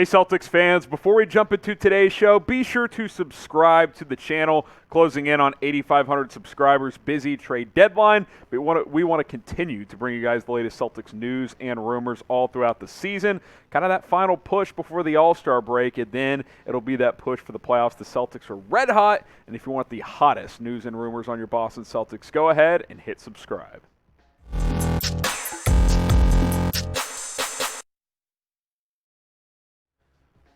Hey Celtics fans, before we jump into today's show, be sure to subscribe to the channel. Closing in on 8,500 subscribers, busy trade deadline. We want to continue to bring you guys the latest Celtics news and rumors all throughout the season. Kind of that final push before the All-Star break, and then it'll be that push for the playoffs. The Celtics are red hot, and if you want the hottest news and rumors on your Boston Celtics, go ahead and hit subscribe.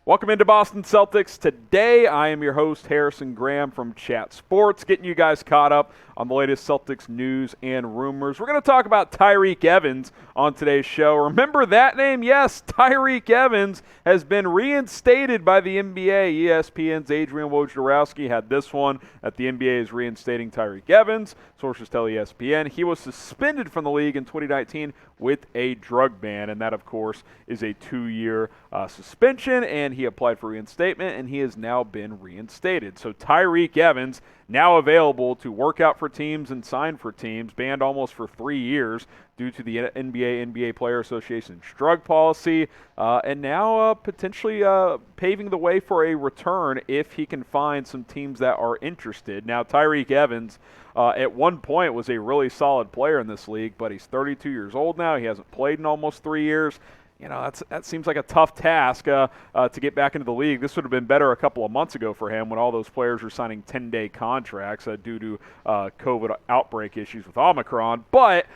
Welcome into Boston Celtics. Today, I am your host, Harrison Graham from Chat Sports, getting you guys caught up on the latest Celtics news and rumors. We're going to talk about Tyreke Evans on today's show. Remember that name? Yes, Tyreke Evans has been reinstated by the NBA. ESPN's Adrian Wojnarowski had this one that the NBA is reinstating Tyreke Evans. Sources tell ESPN he was suspended from the league in 2019 with a drug ban, and that, of course, is a 2-year suspension, and he applied for reinstatement, and he has now been reinstated. So Tyreke Evans now available to work out for teams and sign for teams, banned almost for 3 years due to the NBA Player Association's drug policy, and now potentially paving the way for a return if he can find some teams that are interested. Now, Tyreke Evans at one point was a really solid player in this league, but he's 32 years old now. He hasn't played in almost 3 years. You know, that seems like a tough task to get back into the league. This would have been better a couple of months ago for him when all those players were signing 10-day contracts due to COVID outbreak issues with Omicron. But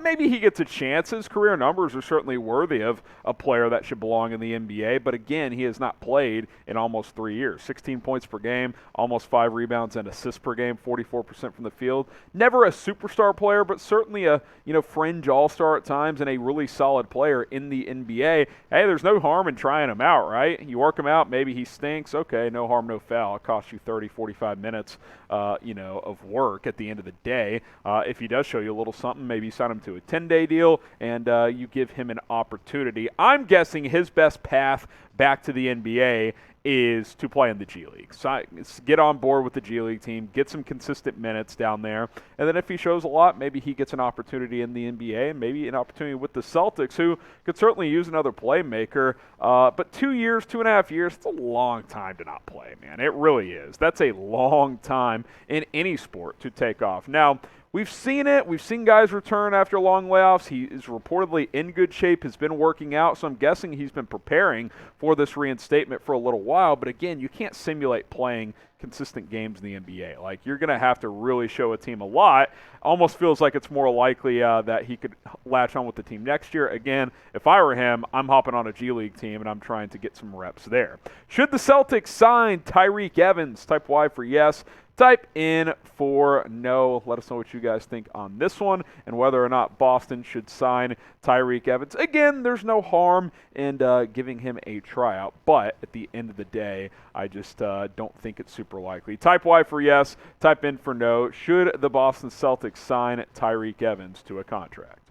maybe he gets a chance. His career numbers are certainly worthy of a player that should belong in the NBA. But again, he has not played in almost 3 years. 16 points per game, almost 5 rebounds and assists per game, 44% from the field. Never a superstar player, but certainly a fringe all-star at times and a really solid player in the NBA. Hey, there's no harm in trying him out, right? You work him out, maybe he stinks. Okay, no harm, no foul. It costs you 30, 45 minutes, of work at the end of the day. If he does show you a little something, maybe you sign him to a 10-day deal and you give him an opportunity. I'm guessing his best path back to the NBA is to play in the G League. So get on board with the G League team, get some consistent minutes down there, and then if he shows a lot, maybe he gets an opportunity in the NBA and maybe an opportunity with the Celtics, who could certainly use another playmaker. But 2 years, 2.5 years, it's a long time to not play, man. It really is. That's a long time in any sport to take off. Now, we've seen it. We've seen guys return after long layoffs. He is reportedly in good shape, has been working out, so I'm guessing he's been preparing for this reinstatement for a little while. But again, you can't simulate playing consistent games in the NBA. Like, you're going to have to really show a team a lot. Almost feels like it's more likely that he could latch on with the team next year. Again, if I were him, I'm hopping on a G League team and I'm trying to get some reps there. Should the Celtics sign Tyreke Evans? Type Y for yes. Type in for no. Let us know what you guys think on this one and whether or not Boston should sign Tyreke Evans. Again, there's no harm in giving him a tryout, but at the end of the day, I just don't think it's super likely. Type Y for yes. Type in for no. Should the Boston Celtics sign Tyreke Evans to a contract?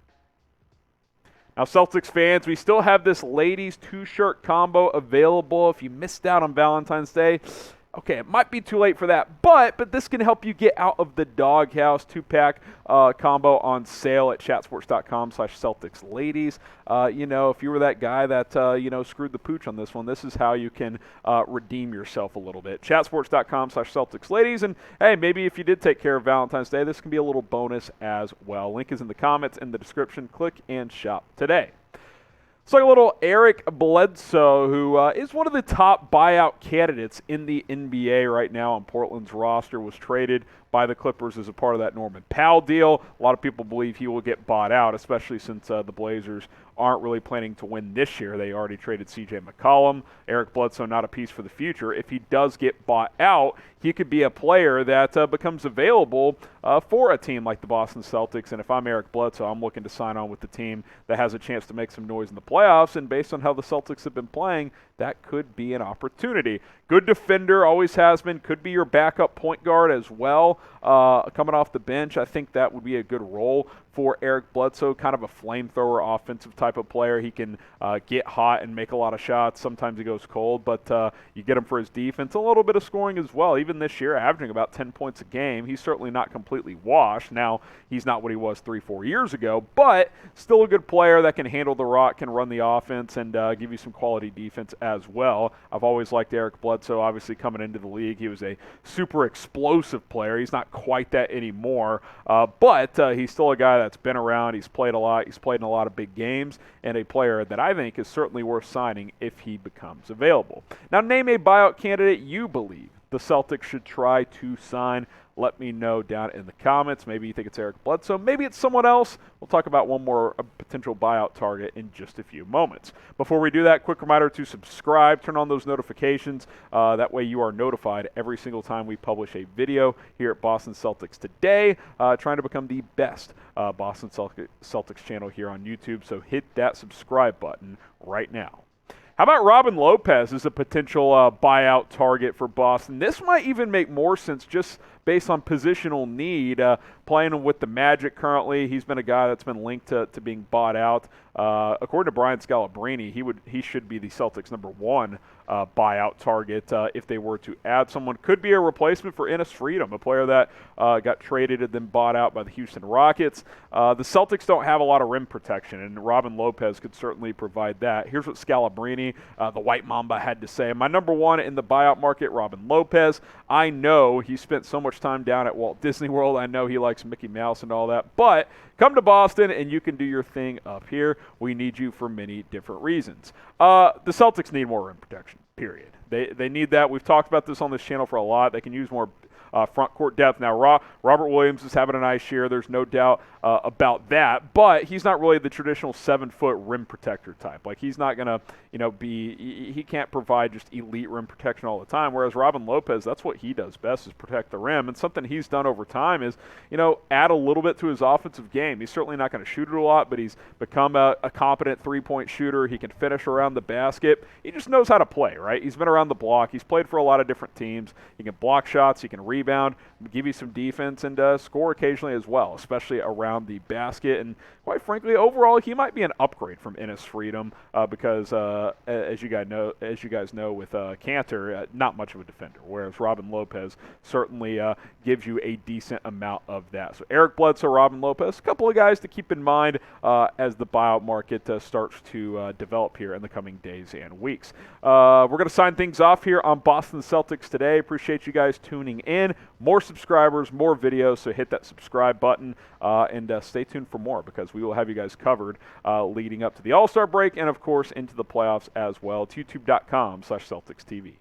Now, Celtics fans, we still have this ladies 2-shirt combo available. If you missed out on Valentine's Day, okay, it might be too late for that, but this can help you get out of the doghouse. 2-pack combo on sale at chatsports.com/CelticsLadies. If you were that guy that, screwed the pooch on this one, this is how you can redeem yourself a little bit. Chatsports.com/CelticsLadies. And, hey, maybe if you did take care of Valentine's Day, this can be a little bonus as well. Link is in the comments in the description. Click and shop today. It's like a little Eric Bledsoe, who is one of the top buyout candidates in the NBA right now on Portland's roster, was traded by the Clippers as a part of that Norman Powell deal. A lot of people believe he will get bought out, especially since the Blazers aren't really planning to win this year. They already traded C.J. McCollum. Eric Bledsoe, not a piece for the future. If he does get bought out, he could be a player that becomes available for a team like the Boston Celtics. And if I'm Eric Bledsoe, I'm looking to sign on with the team that has a chance to make some noise in the playoffs. And based on how the Celtics have been playing, that could be an opportunity. Good defender, always has been. Could be your backup point guard as well. Coming off the bench, I think that would be a good role for Eric Bledsoe, kind of a flamethrower offensive type of player. He can get hot and make a lot of shots. Sometimes he goes cold, but you get him for his defense. A little bit of scoring as well. Even this year, averaging about 10 points a game. He's certainly not completely washed. Now, he's not what he was 3-4 years ago, but still a good player that can handle the rock, can run the offense, and give you some quality defense as well. I've always liked Eric Bledsoe. Obviously, coming into the league, he was a super explosive player. He's not quite that anymore, but he's still a guy that's been around. He's played a lot. He's played in a lot of big games, and a player that I think is certainly worth signing if he becomes available. Now, name a buyout candidate you believe the Celtics should try to sign. Let me know down in the comments. Maybe you think it's Eric Bledsoe. Maybe it's someone else. We'll talk about one more potential buyout target in just a few moments. Before we do that, quick reminder to subscribe. Turn on those notifications. That way you are notified every single time we publish a video here at Boston Celtics Today, trying to become the best Boston Celtics channel here on YouTube. So hit that subscribe button right now. How about Robin Lopez as a potential buyout target for Boston? This might even make more sense just based on positional need. Playing with the Magic currently, he's been a guy that's been linked to being bought out. According to Brian Scalabrine, he should be the Celtics' #1 buyout target if they were to add someone. Could be a replacement for Enes Freedom, a player that got traded and then bought out by the Houston Rockets. The Celtics don't have a lot of rim protection, and Robin Lopez could certainly provide that. Here's what Scalabrine, the White Mamba, had to say. My #1 in the buyout market, Robin Lopez. I know he spent so much time down at Walt Disney World. I know he likes Mickey Mouse and all that, but come to Boston and you can do your thing up here. We need you for many different reasons. The Celtics need more rim protection, period. They need that. We've talked about this on this channel for a lot. They can use more front court depth. Now, Robert Williams is having a nice year. There's no doubt about that, but he's not really the traditional 7-foot rim protector type. Like, he's not going to, he can't provide just elite rim protection all the time, whereas Robin Lopez, that's what he does best, is protect the rim. And something he's done over time is, add a little bit to his offensive game. He's certainly not going to shoot it a lot, but he's become a competent three-point shooter. He can finish around the basket. He just knows how to play, right? He's been around the block. He's played for a lot of different teams. He can block shots. He can rebound, give you some defense, and score occasionally as well, especially around the basket. And quite frankly, overall, he might be an upgrade from Enes Freedom because, as you guys know, with Cantor, not much of a defender, whereas Robin Lopez certainly gives you a decent amount of that. So Eric Bledsoe, Robin Lopez, a couple of guys to keep in mind as the buyout market starts to develop here in the coming days and weeks. We're going to sign things off here on Boston Celtics Today. Appreciate you guys tuning in. More subscribers, more videos, so hit that subscribe button and stay tuned for more, because we will have you guys covered leading up to the All-Star break and, of course, into the playoffs as well. It's youtube.com/CelticsTV.